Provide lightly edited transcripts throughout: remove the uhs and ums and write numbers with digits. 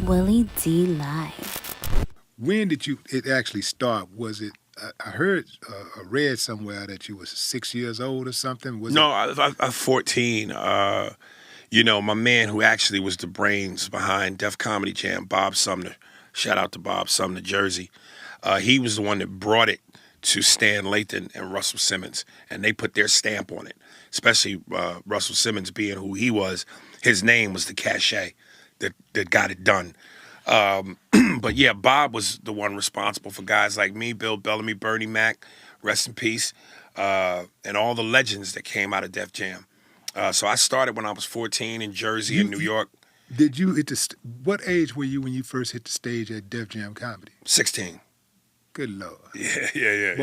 Willie D Live. When did it actually start? Was it? I heard, I read somewhere that you was 6 years old or something. Was No, it? I'm 14. My man who actually was the brains behind Def Comedy Jam, Bob Sumner. Shout out to Bob Sumner, Jersey. He was the one that brought it to Stan Lathan and Russell Simmons, and they put their stamp on it. Especially Russell Simmons being who he was, his name was the cachet that got it done. But yeah, Bob was the one responsible for guys like me, Bill Bellamy, Bernie Mac, rest in peace, and all the legends that came out of Def Jam. So I started when I was 14 in Jersey and New York. Did you what age were you when you first hit the stage at Def Jam Comedy? 16. Good Lord. Yeah.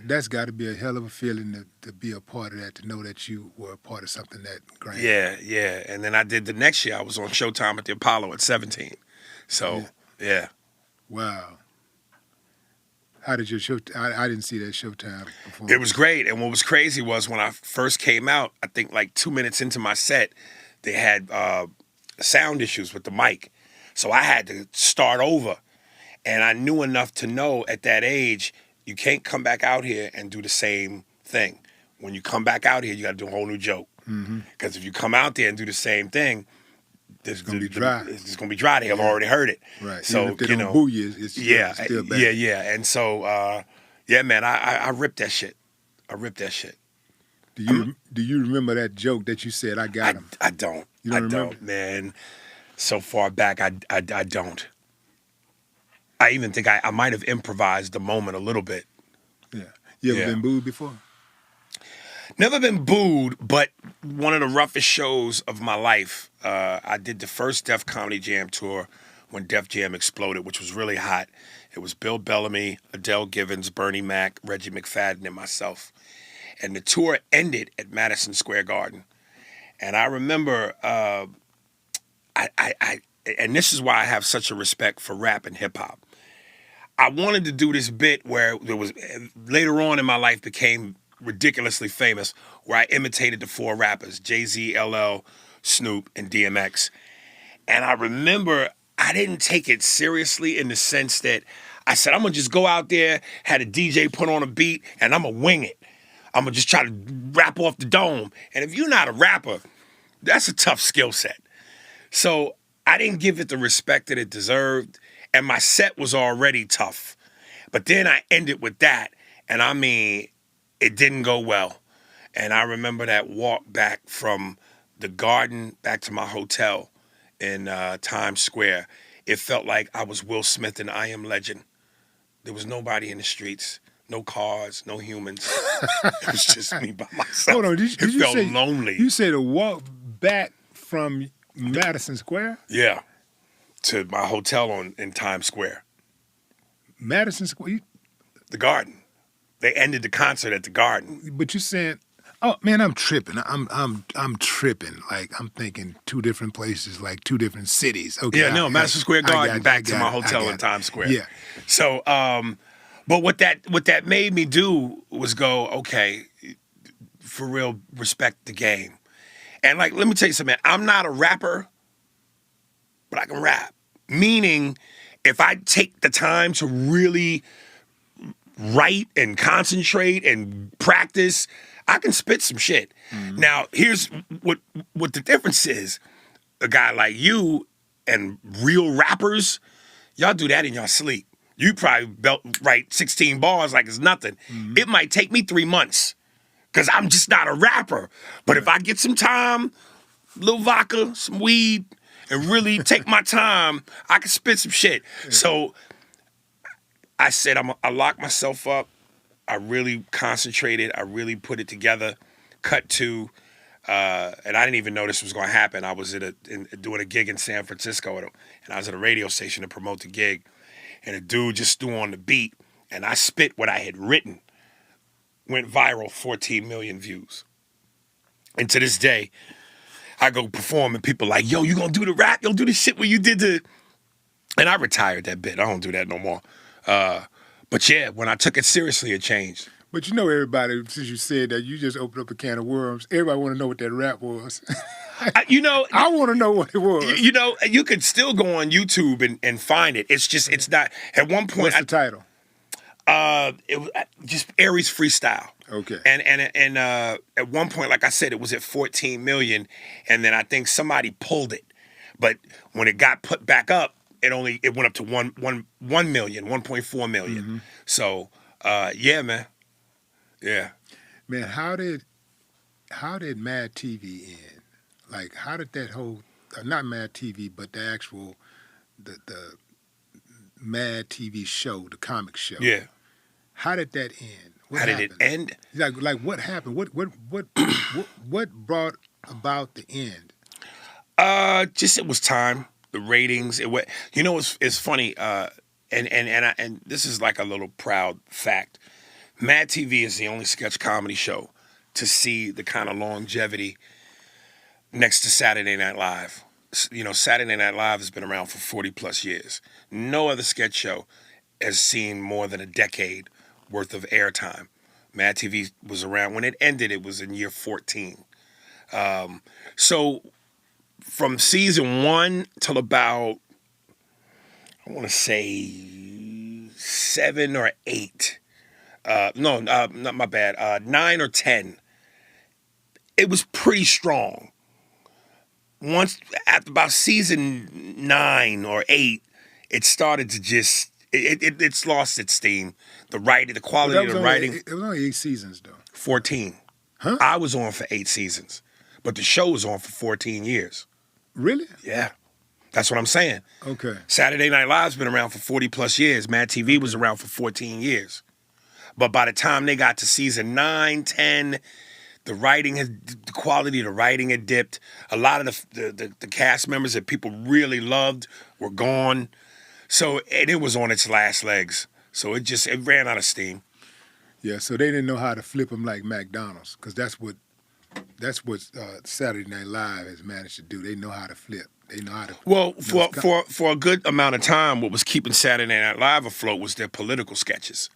That's got to be a hell of a feeling to be a part of that, to know that you were a part of something that grand. Yeah. And then I did the next year. I was on Showtime at the Apollo at 17. So, yeah. Wow. How did your show? I didn't see that Showtime performance. It was great. And what was crazy was when I first came out, I think like 2 minutes into my set, they had sound issues with the mic. So I had to start over. And I knew enough to know at that age, you can't come back out here and do the same thing. When you come back out here, you got to do a whole new joke. Because if you come out there and do the same thing, it's going to be dry. It's going to be dry. They've already heard it. Right. So, even if they don't boo you, it's still bad. Yeah. And so, man, I ripped that shit. Do you remember that joke that you said, I got him? I don't. You don't remember? Don't, man. So far back, I don't. I even think I might have improvised the moment a little bit. Yeah. You ever been booed before? Never been booed, but one of the roughest shows of my life. I did the first Def Comedy Jam tour when Def Jam exploded, which was really hot. It was Bill Bellamy, Adele Givens, Bernie Mac, Reggie McFadden, and myself. And the tour ended at Madison Square Garden. And I remember, and this is why I have such a respect for rap and hip hop. I wanted to do this bit where there was, later on in my life became ridiculously famous, where I imitated the four rappers, Jay-Z, LL, Snoop, and DMX. And I remember I didn't take it seriously in the sense that I said, I'm going to just go out there, had a DJ put on a beat, and I'm going to wing it. I'm going to just try to rap off the dome. And if you're not a rapper, that's a tough skill set. So I didn't give it the respect that it deserved. And my set was already tough. But then I ended with that. And I mean, it didn't go well. And I remember that walk back from the Garden back to my hotel in Times Square. It felt like I was Will Smith in I Am Legend. There was nobody in the streets. No cars, no humans. It was just me by myself. Hold on, it felt lonely. You said a walk back from Madison Square? Yeah. To my hotel in Times Square. Madison Square? The Garden. They ended the concert at the Garden. But you're saying, oh man, I'm tripping. I'm tripping. Like I'm thinking two different places, like two different cities. Okay. Yeah, Madison Square Garden back to my hotel in Times Square. Yeah. So, but what that made me do was go, okay, for real, respect the game. And like, let me tell you something, man, I'm not a rapper, but I can rap. Meaning, if I take the time to really write and concentrate and practice, I can spit some shit. Mm-hmm. Now, here's what the difference is. A guy like you and real rappers, y'all do that in your sleep. You probably write 16 bars like it's nothing. Mm-hmm. It might take me 3 months because I'm just not a rapper. But if I get some time, a little vodka, some weed, and really take my time, I can spit some shit. Yeah. So I said I locked myself up. I really concentrated. I really put it together. Cut to, and I didn't even know this was going to happen. I was doing a gig in San Francisco, and I was at a radio station to promote the gig. And a dude just threw on the beat, and I spit what I had written. Went viral, 14 million views. And to this day, I go perform, and people are like, yo, you gonna do the rap? You'll do the shit where you did the... And I retired that bit. I don't do that no more. But yeah, when I took it seriously, it changed. But you know everybody, since you said that, you just opened up a can of worms. Everybody want to know what that rap was. I want to know what it was. You could still go on YouTube and find it. It's just it's not. At one point, What's the title? It was just Aries freestyle. Okay. And at one point, like I said, it was at 14 million, and then I think somebody pulled it. But when it got put back up, it went up to 1 million, 1.4 million. Mm-hmm. So yeah, man. Yeah. Man, how did MadTV end? Like, how did that whole not MadTV, but the actual the MadTV show, the comic show? Yeah. How did that end? What How happened? did it end? Like what happened? What brought about the end? Just it was time. The ratings. It's funny. And this is like a little proud fact. Mad TV is the only sketch comedy show to see the kind of longevity next to Saturday Night Live. Saturday Night Live has been around for 40 plus years. No other sketch show has seen more than a decade worth of airtime. Mad TV was around when it ended. It was in year 14. So from season 1 till about, I want to say 7 or 8. No, not my bad. 9 or 10. It was pretty strong. Once after about season 9 or 8, it started to just it's lost its steam. The quality of the writing. It was only 8 seasons though. 14. Huh? I was on for 8 seasons, but the show was on for 14 years. Really? Yeah, that's what I'm saying. Okay. Saturday Night Live's been around for 40 plus years. Mad TV was around for 14 years. But by the time they got to season 9, 10, the quality of the writing had dipped. A lot of the cast members that people really loved were gone. So it was on its last legs. So it ran out of steam. Yeah, so they didn't know how to flip them like McDonald's, because that's what Saturday Night Live has managed to do. They know how to flip. They know how to. Well, for a good amount of time, what was keeping Saturday Night Live afloat was their political sketches.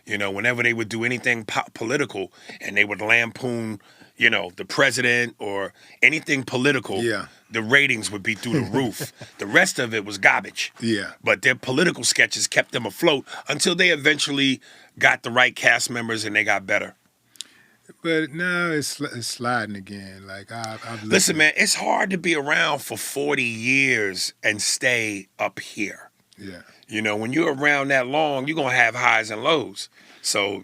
Whenever they would do anything political and they would lampoon, the president or anything political, yeah, the ratings would be through the roof. The rest of it was garbage. Yeah. But their political sketches kept them afloat until they eventually got the right cast members and they got better. But now it's sliding again. Like I've Listen, man, it's hard to be around for 40 years and stay up here. Yeah. When you're around that long, you're going to have highs and lows. So,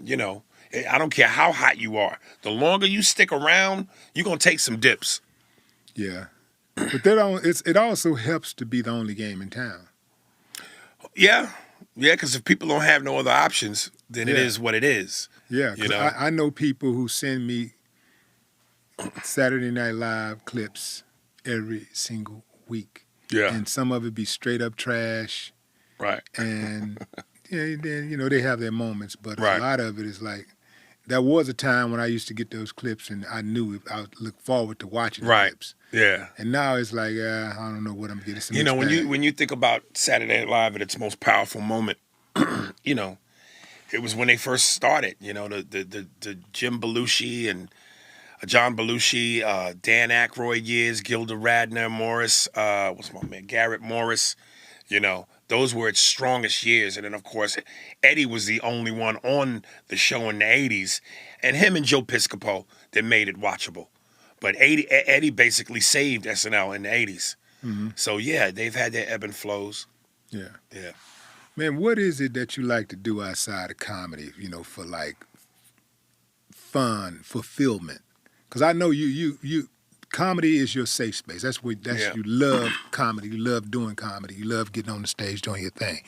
I don't care how hot you are. The longer you stick around, you're going to take some dips. Yeah. But it also helps to be the only game in town. Yeah. Yeah, because if people don't have no other options, then it is what it is. Yeah. I know people who send me Saturday Night Live clips every single week. Yeah. And some of it be straight up trash. Right. And then they have their moments, but right. A lot of it is like, there was a time when I used to get those clips and I knew I would look forward to watching the clips. Yeah. And now it's like, I don't know what I'm getting. When you think about Saturday Night Live at its most powerful moment, it was when they first started. The Jim Belushi and John Belushi, Dan Aykroyd years, Gilda Radner, Morris, what's my man, Garrett Morris. Those were its strongest years. And then, of course, Eddie was the only one on the show in the 80s. And him and Joe Piscopo that made it watchable. But Eddie basically saved SNL in the 80s. Mm-hmm. So, yeah, they've had their ebb and flows. Yeah. Yeah. Man, what is it that you like to do outside of comedy, for like fun, fulfillment? Because I know you comedy is your safe space. You love comedy. You love doing comedy. You love getting on the stage doing your thing.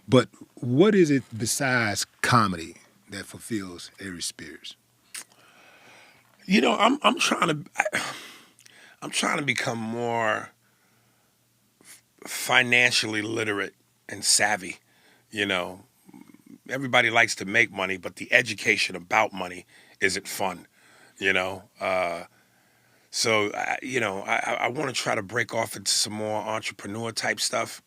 But what is it besides comedy that fulfills Aries Spears? I'm trying to become more financially literate and savvy. Everybody likes to make money, but the education about money isn't fun. So, I want to try to break off into some more entrepreneur type stuff,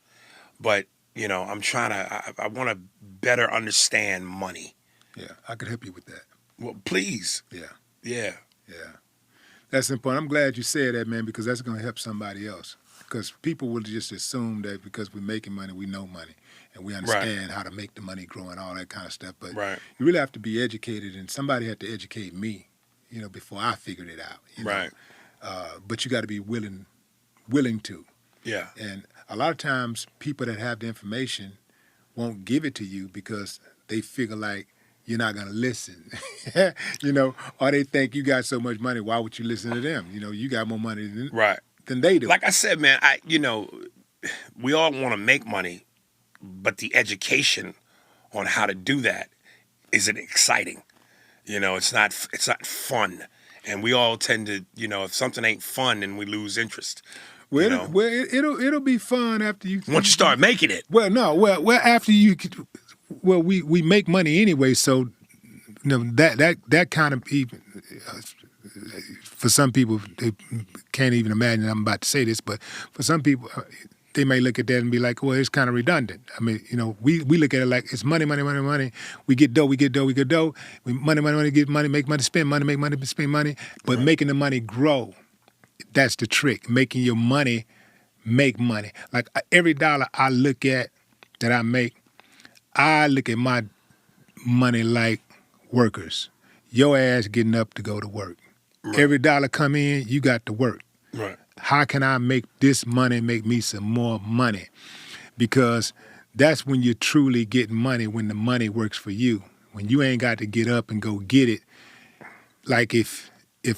but, I want to better understand money. Yeah, I could help you with that. Well, please. Yeah. Yeah. Yeah. That's important. I'm glad you said that, man, because that's going to help somebody else. Because people will just assume that because we're making money, we know money, and we Right. understand how to make the money grow and all that kind of stuff. But Right. you really have to be educated, and somebody had to educate me, before I figured it out. Right. But you got to be willing to. Yeah. And a lot of times, people that have the information won't give it to you because they figure like you're not going to listen, or they think you got so much money, why would you listen to them? You got more money Right. than they do. Like I said, man, we all want to make money, but the education on how to do that isn't exciting. It's not fun. And we all tend to, if something ain't fun, then we lose interest. Well, it'll be fun after you. Once you start making it. Well, no, well after you. Well, we make money anyway, so that kind of even for some people they can't even imagine I'm about to say this, but for some people they may look at that and be like, well, it's kind of redundant. I mean, we look at it like it's money, money, money, money. We get dough, we get dough, we get dough. Money, money, money, get money, make money, spend money, make money, spend money. But making the money grow, that's the trick. Making your money make money. Like every dollar I look at that I make, I look at my money like workers. Your ass getting up to go to work. Right. Every dollar come in, you got to work. Right. How can I make this money make me some more money? Because that's when you're truly getting money, when the money works for you. When you ain't got to get up and go get it. Like if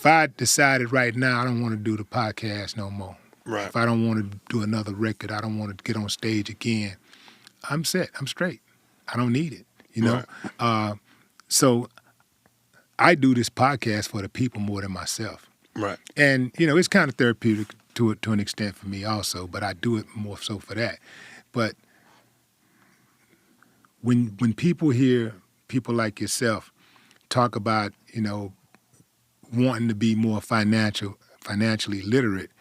I decided right now I don't want to do the podcast no more. Right. If I don't want to do another record, I don't want to get on stage again, I'm set. I'm straight. I don't need it, Right. So I do this podcast for the people more than myself. Right. And, it's kind of therapeutic to an extent for me also, but I do it more so for that. But when people hear people like yourself talk about, wanting to be more financially literate,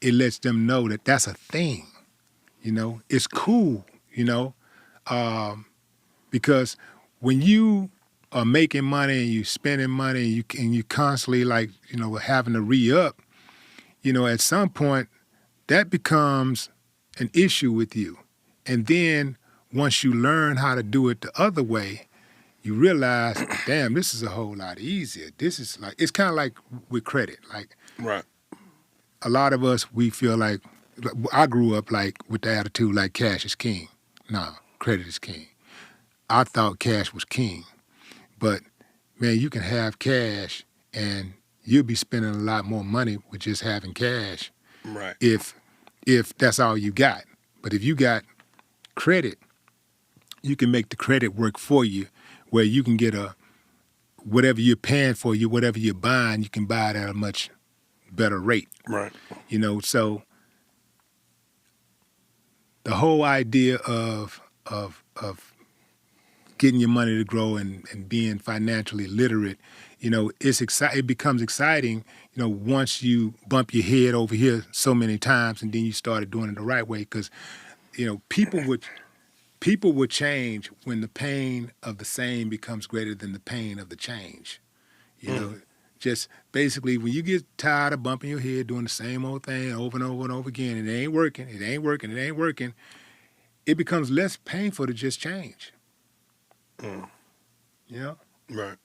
it lets them know that that's a thing, It's cool, because when you are making money and you spending money and you constantly having to re-up, at some point that becomes an issue with you. And then once you learn how to do it the other way, you realize, damn, this is a whole lot easier. This is it's kind of like with credit. Like Right. a lot of us, we feel like, I grew up with the attitude like cash is king. No, credit is king. I thought cash was king. But, man, you can have cash and you'll be spending a lot more money with just having cash. Right. If that's all you got. But if you got credit, you can make the credit work for you where you can get whatever you're paying for, whatever you're buying, you can buy it at a much better rate. Right. So the whole idea of getting your money to grow and being financially literate, it becomes exciting, once you bump your head over here so many times and then you started doing it the right way. Because, people would change when the pain of the same becomes greater than the pain of the change. Just basically when you get tired of bumping your head doing the same old thing over and over and over again, and it ain't working, it becomes less painful to just change. Right.